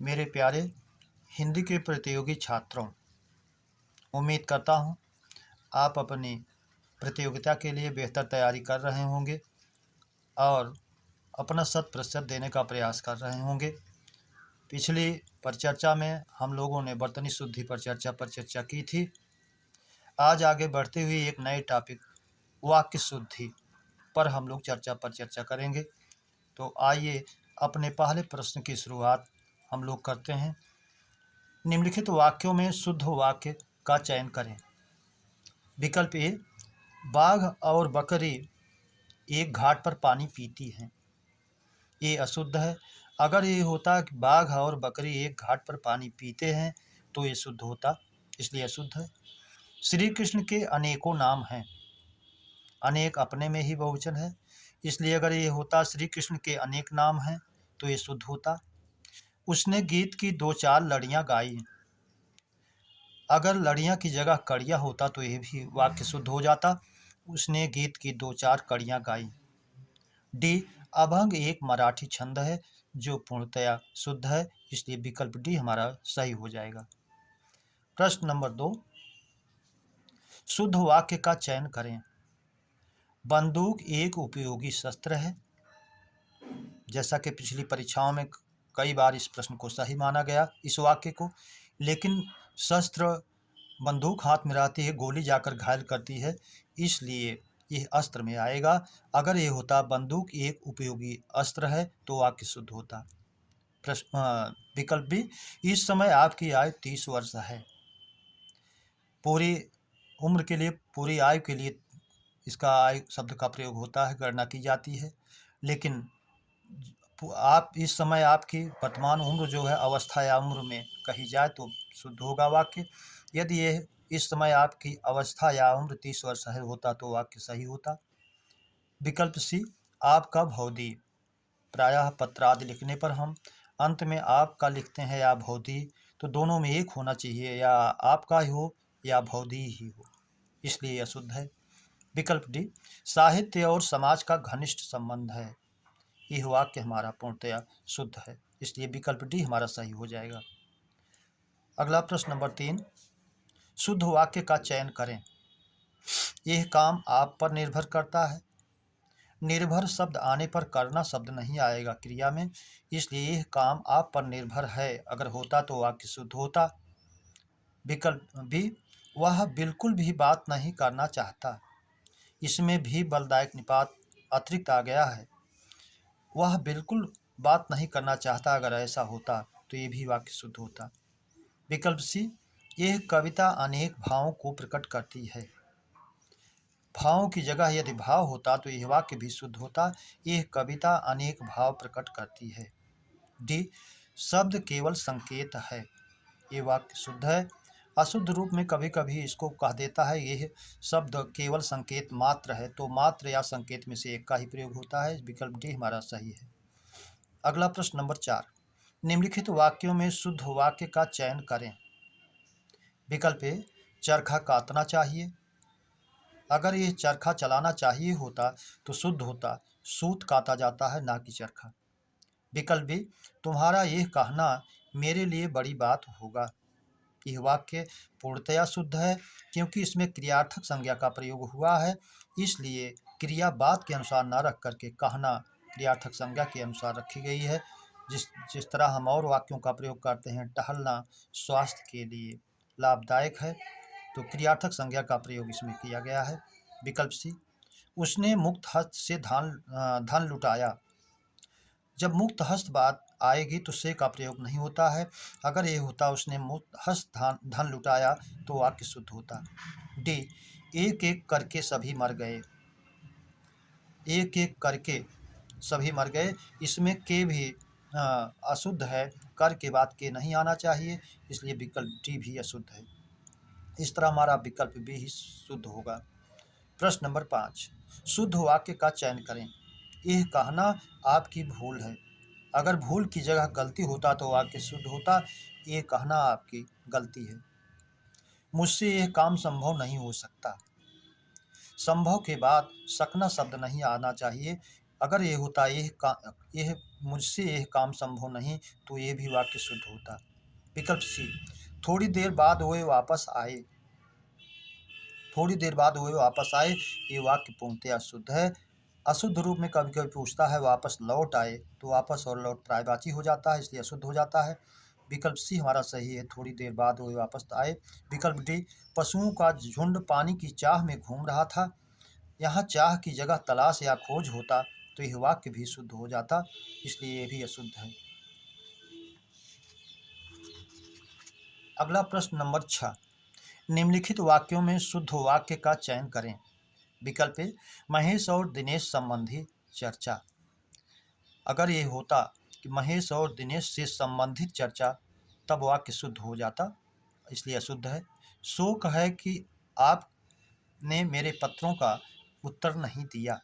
मेरे प्यारे हिंदी के प्रतियोगी छात्रों, उम्मीद करता हूँ आप अपनी प्रतियोगिता के लिए बेहतर तैयारी कर रहे होंगे और अपना 100% देने का प्रयास कर रहे होंगे। पिछली परिचर्चा में हम लोगों ने बर्तनी शुद्धि पर चर्चा की थी। आज आगे बढ़ते हुए एक नए टॉपिक वाक्य शुद्धि पर हम लोग चर्चा करेंगे। तो आइए अपने पहले प्रश्न की शुरुआत हम लोग करते हैं। निम्नलिखित वाक्यों में शुद्ध वाक्य का चयन करें। विकल्प ए, बाघ और बकरी एक घाट पर पानी पीती हैं। ये अशुद्ध है। अगर ये होता कि बाघ और बकरी एक घाट पर पानी पीते हैं तो ये शुद्ध होता, इसलिए अशुद्ध है। श्री कृष्ण के अनेकों नाम हैं। अनेक अपने में ही बहुवचन है, इसलिए अगर ये होता श्री कृष्ण के अनेक नाम हैं तो ये शुद्ध होता। उसने गीत की 2-4 लड़ियाँ गाई। अगर लड़ियाँ की जगह कड़ियाँ होता तो ये भी वाक्य शुद्ध हो जाता। उसने गीत की 2-4 कड़ियाँ गाई। डी, अभंग एक मराठी छंद है जो पूर्णतया शुद्ध है, इसलिए विकल्प डी हमारा सही हो जाएगा। प्रश्न नंबर 2, शुद्ध वाक्य का चयन करें। बंदूक एक उपयोगी शस्त्र है। जैसा कि पिछली परीक्षाओं में कई बार इस प्रश्न को सही माना गया, इस वाक्य को, लेकिन शस्त्र बंदूक हाथ में रहती है, गोली जाकर घायल करती है, इसलिए यह अस्त्र में आएगा। अगर ये होता बंदूक एक उपयोगी अस्त्र है तो वाक्य शुद्ध होता। विकल्प बी, इस समय आपकी आयु 30 वर्ष है। पूरी उम्र के लिए, पूरी आयु के लिए इसका आयु शब्द का प्रयोग होता है, गणना की जाती है। लेकिन आप इस समय आपकी वर्तमान उम्र जो है अवस्था या उम्र में कही जाए तो शुद्ध होगा वाक्य। यदि ये इस समय आपकी अवस्था या उम्र 30 वर्ष है होता तो वाक्य सही होता। विकल्प सी, आपका भौदी। प्रायः पत्र आदि लिखने पर हम अंत में आपका लिखते हैं या भौदी, तो दोनों में एक होना चाहिए, या आपका ही हो या भौदी ही हो, इसलिए यह शुद्ध है। विकल्प डी, साहित्य और समाज का घनिष्ठ संबंध है। यह वाक्य हमारा पूर्णतया शुद्ध है, इसलिए विकल्प डी हमारा सही हो जाएगा। अगला प्रश्न नंबर 3, शुद्ध वाक्य का चयन करें। यह काम आप पर निर्भर करता है। निर्भर शब्द आने पर करना शब्द नहीं आएगा क्रिया में, इसलिए यह काम आप पर निर्भर है अगर होता तो वाक्य शुद्ध होता। विकल्प बी, वह बिल्कुल भी बात नहीं करना चाहता। इसमें भी बलदायक निपात अतिरिक्त आ गया है। वह बिल्कुल बात नहीं करना चाहता, अगर ऐसा होता तो ये भी वाक्य शुद्ध होता। विकल्प सी, यह कविता अनेक भावों को प्रकट करती है। भावों की जगह यदि भाव होता तो यह वाक्य भी शुद्ध होता। यह कविता अनेक भाव प्रकट करती है। डी, शब्द केवल संकेत है। ये वाक्य शुद्ध है। अशुद्ध रूप में कभी कभी इसको कह देता है यह शब्द केवल संकेत मात्र है, तो मात्र या संकेत में से एक का ही प्रयोग होता है। विकल्प डी हमारा सही है। अगला प्रश्न नंबर 4, निम्नलिखित वाक्यों में शुद्ध वाक्य का चयन करें। विकल्प ए, चरखा काटना चाहिए। अगर यह चरखा चलाना चाहिए होता तो शुद्ध होता। सूत काटा जाता है, ना कि चरखा। विकल्प बी, तुम्हारा यह कहना मेरे लिए बड़ी बात होगा। यह वाक्य पूर्णतया शुद्ध है, क्योंकि इसमें क्रियार्थक संज्ञा का प्रयोग हुआ है, इसलिए क्रिया बात के अनुसार न रख करके कहना क्रियार्थक संज्ञा के अनुसार रखी गई है। जिस तरह हम और वाक्यों का प्रयोग करते हैं, टहलना स्वास्थ्य के लिए लाभदायक है, तो क्रियार्थक संज्ञा का प्रयोग इसमें किया गया है। विकल्प सी, उसने मुक्त हस्त से धन लुटाया। जब मुक्त हस्त बात आएगी तो से का प्रयोग नहीं होता है। अगर ये होता उसने मुक्त हस्त धन लुटाया तो वाक्य शुद्ध होता। डी, एक एक करके सभी मर गए। एक एक करके सभी मर गए, इसमें के भी अशुद्ध है, कर के बाद के नहीं आना चाहिए, इसलिए विकल्प डी भी अशुद्ध है। इस तरह हमारा विकल्प बी ही शुद्ध होगा। प्रश्न नंबर 5, शुद्ध वाक्य का चयन करें। यह कहना आपकी भूल है। अगर भूल की जगह गलती होता तो वाक्य शुद्ध होता। ये कहना आपकी गलती है। मुझसे यह काम संभव नहीं हो सकता। संभव के बाद सकना शब्द नहीं आना चाहिए। अगर ये होता यह मुझसे यह काम संभव नहीं, तो ये भी वाक्य शुद्ध होता। विकल्प सी, थोड़ी देर बाद वे वापस आए। थोड़ी देर बाद वे वापस आए, ये वाक्य पूर्णतया शुद्ध है। अशुद्ध रूप में कभी कभी पूछता है वापस लौट आए, तो वापस और लौट पर्यायवाची हो जाता है, इसलिए अशुद्ध हो जाता है। विकल्प सी हमारा सही है, थोड़ी देर बाद वे वापस आए। विकल्प डी, पशुओं का झुंड पानी की चाह में घूम रहा था। यहाँ चाह की जगह तलाश या खोज होता, तो यह वाक्य भी शुद्ध हो जाता, इसलिए यह भी अशुद्ध है। अगला प्रश्न नंबर 6, निम्नलिखित वाक्यों में शुद्ध वाक्य का चयन करें। विकल्प ए, महेश और दिनेश संबंधी चर्चा। अगर ये होता कि महेश और दिनेश से संबंधित चर्चा, तब वाक्य शुद्ध हो जाता, इसलिए अशुद्ध है। शोक है कि आपने मेरे पत्रों का उत्तर नहीं दिया,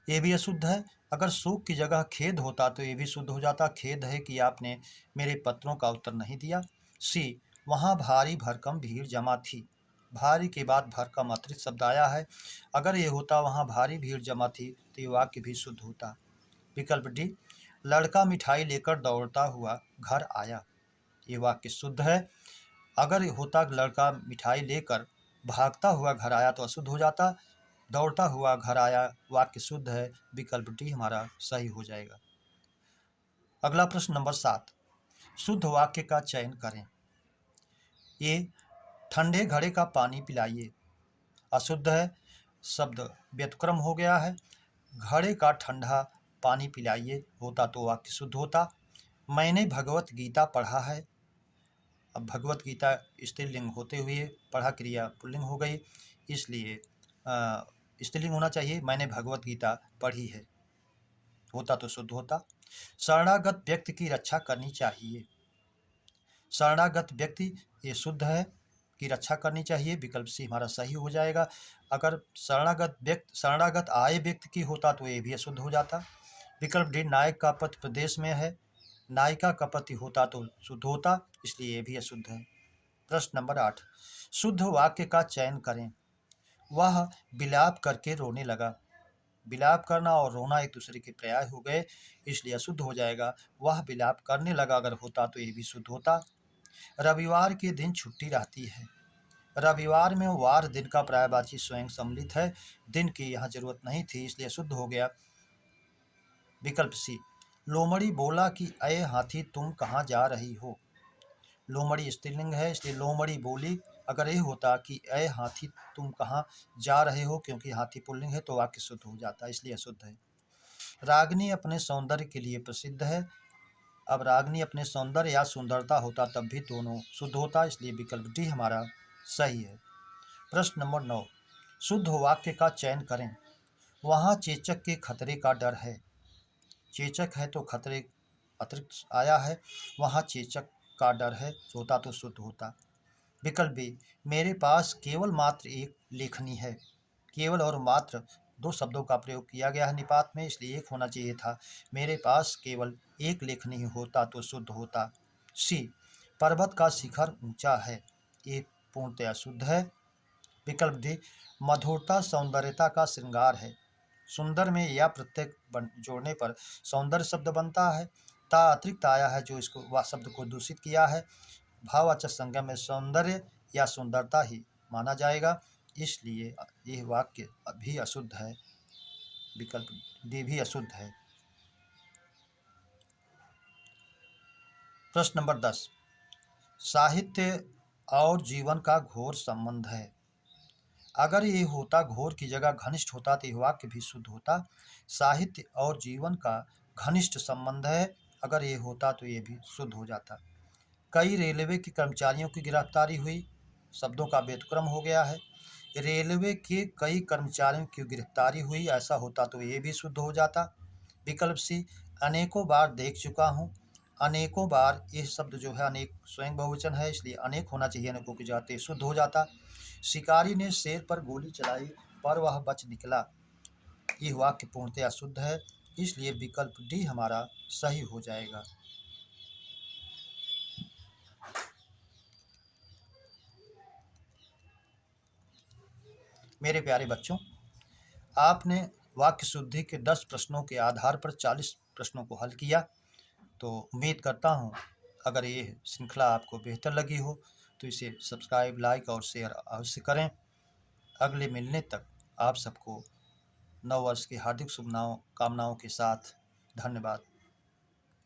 ये भी अशुद्ध है। अगर शोक की जगह खेद होता तो ये भी शुद्ध हो जाता, खेद है कि आपने मेरे पत्रों का उत्तर नहीं दिया। सी, वहाँ भारी भरकम भीड़ जमा थी। भारी के बाद भरकम अतिरिक्त शब्द आया है, अगर ये होता वहाँ भारी भीड़ जमा थी, तो ये वाक्य भी शुद्ध होता। विकल्प डी, लड़का मिठाई लेकर दौड़ता हुआ घर आया, ये वाक्य शुद्ध है। अगर होता लड़का मिठाई लेकर भागता हुआ घर आया, तो अशुद्ध हो जाता। दौड़ता हुआ घर आया वाक्य शुद्ध है, विकल्प डी हमारा सही हो जाएगा। अगला प्रश्न नंबर 7, शुद्ध वाक्य का चयन करें। ये ठंडे घड़े का पानी पिलाइए, अशुद्ध है, शब्द व्युत्क्रम हो गया है। घड़े का ठंडा पानी पिलाइए होता तो वाक्य शुद्ध होता। मैंने भगवत गीता पढ़ा है, अब भगवत गीता स्त्रीलिंग होते हुए पढ़ा क्रिया पुल्लिंग हो गई, इसलिए स्त्रीलिंग होना चाहिए। मैंने भगवत गीता पढ़ी है होता तो शुद्ध होता। शरणागत व्यक्ति की रक्षा करनी चाहिए, शरणागत व्यक्ति ये शुद्ध है की रक्षा करनी चाहिए, विकल्प सी हमारा सही हो जाएगा। अगर शरणागत आए व्यक्ति की होता तो ये भी अशुद्ध हो जाता। विकल्प डी, नायक का पति प्रदेश में है, नायिका का पति होता तो शुद्ध होता, इसलिए ये भी अशुद्ध है। प्रश्न नंबर 8, शुद्ध वाक्य का चयन करें। वह विलाप करके रोने लगा, विलाप करना और रोना एक दूसरे के पर्याय हो गए, इसलिए अशुद्ध हो जाएगा। वह विलाप करने लगा अगर होता तो ये भी शुद्ध होता। रविवार के दिन छुट्टी रहती है, रविवार में वार दिन का पर्यायवाची स्वयं सम्मिलित है, दिन की यहाँ जरूरत नहीं थी, इसलिए शुद्ध हो गया। विकल्प सी, लोमड़ी बोला कि अये हाथी तुम कहाँ जा रही हो, लोमड़ी स्त्रीलिंग है, इसलिए लोमड़ी बोली। अगर ये होता कि अये हाथी तुम कहाँ जा रहे हो, क्योंकि हाथी पुल्लिंग है, तो वाक्य शुद्ध हो जाता, इसलिए अशुद्ध है। रागिनी अपने सौंदर्य के लिए प्रसिद्ध है, अब रागिनी अपने सौंदर्य या सुंदरता होता तब भी दोनों शुद्ध होता, इसलिए विकल्प डी हमारा सही है। प्रश्न नंबर 9, शुद्ध वाक्य का चयन करें। वहाँ चेचक के खतरे का डर है, चेचक है तो खतरे अतिरिक्त आया है, वहाँ चेचक का डर है होता तो शुद्ध होता। विकल्प बी, मेरे पास केवल मात्र एक लेखनी है, केवल और मात्र दो शब्दों का प्रयोग किया गया है निपात में, इसलिए एक होना चाहिए था। मेरे पास केवल एक लेखनी होता तो शुद्ध होता। सी, पर्वत का शिखर ऊंचा है, ये पूर्णतया शुद्ध है। विकल्प डी, मधुरता सौंदर्यता का श्रृंगार है, सुंदर में या प्रत्यय जोड़ने पर सौंदर्य शब्द बनता है, ता अतिरिक्त आया है जो इसको वह शब्द को दूषित किया है, भाववाचक संज्ञा में सौंदर्य या सुंदरता ही माना जाएगा, इसलिए यह वाक्य भी अशुद्ध है, विकल्प डी भी अशुद्ध है। प्रश्न नंबर 10, साहित्य और जीवन का घोर संबंध है। अगर ये होता घोर की जगह घनिष्ठ होता तो यह वाक्य भी शुद्ध होता। साहित्य और जीवन का घनिष्ठ संबंध है, अगर ये होता तो ये भी शुद्ध हो जाता। कई रेलवे के कर्मचारियों की गिरफ्तारी हुई, शब्दों का व्युत्क्रम हो गया है, रेलवे के कई कर्मचारियों की गिरफ्तारी हुई, ऐसा होता तो ये भी शुद्ध हो जाता। विकल्प सी, अनेकों बार देख चुका हूँ, अनेकों बार यह शब्द जो है अनेक स्वयं बहुवचन है, इसलिए अनेक होना चाहिए, अनेकों के जाते शुद्ध हो जाता। शिकारी ने शेर पर गोली चलाई पर वह बच निकला, यह वाक्य पूर्णतया शुद्ध है, इसलिए विकल्प डी हमारा सही हो जाएगा। मेरे प्यारे बच्चों, आपने वाक्य शुद्धि के 10 प्रश्नों के आधार पर 40 प्रश्नों को हल किया। तो उम्मीद करता हूँ अगर ये श्रृंखला आपको बेहतर लगी हो तो इसे सब्सक्राइब, लाइक और शेयर अवश्य करें। अगले मिलने तक आप सबको नव वर्ष की हार्दिक शुभकामनाओं के साथ धन्यवाद।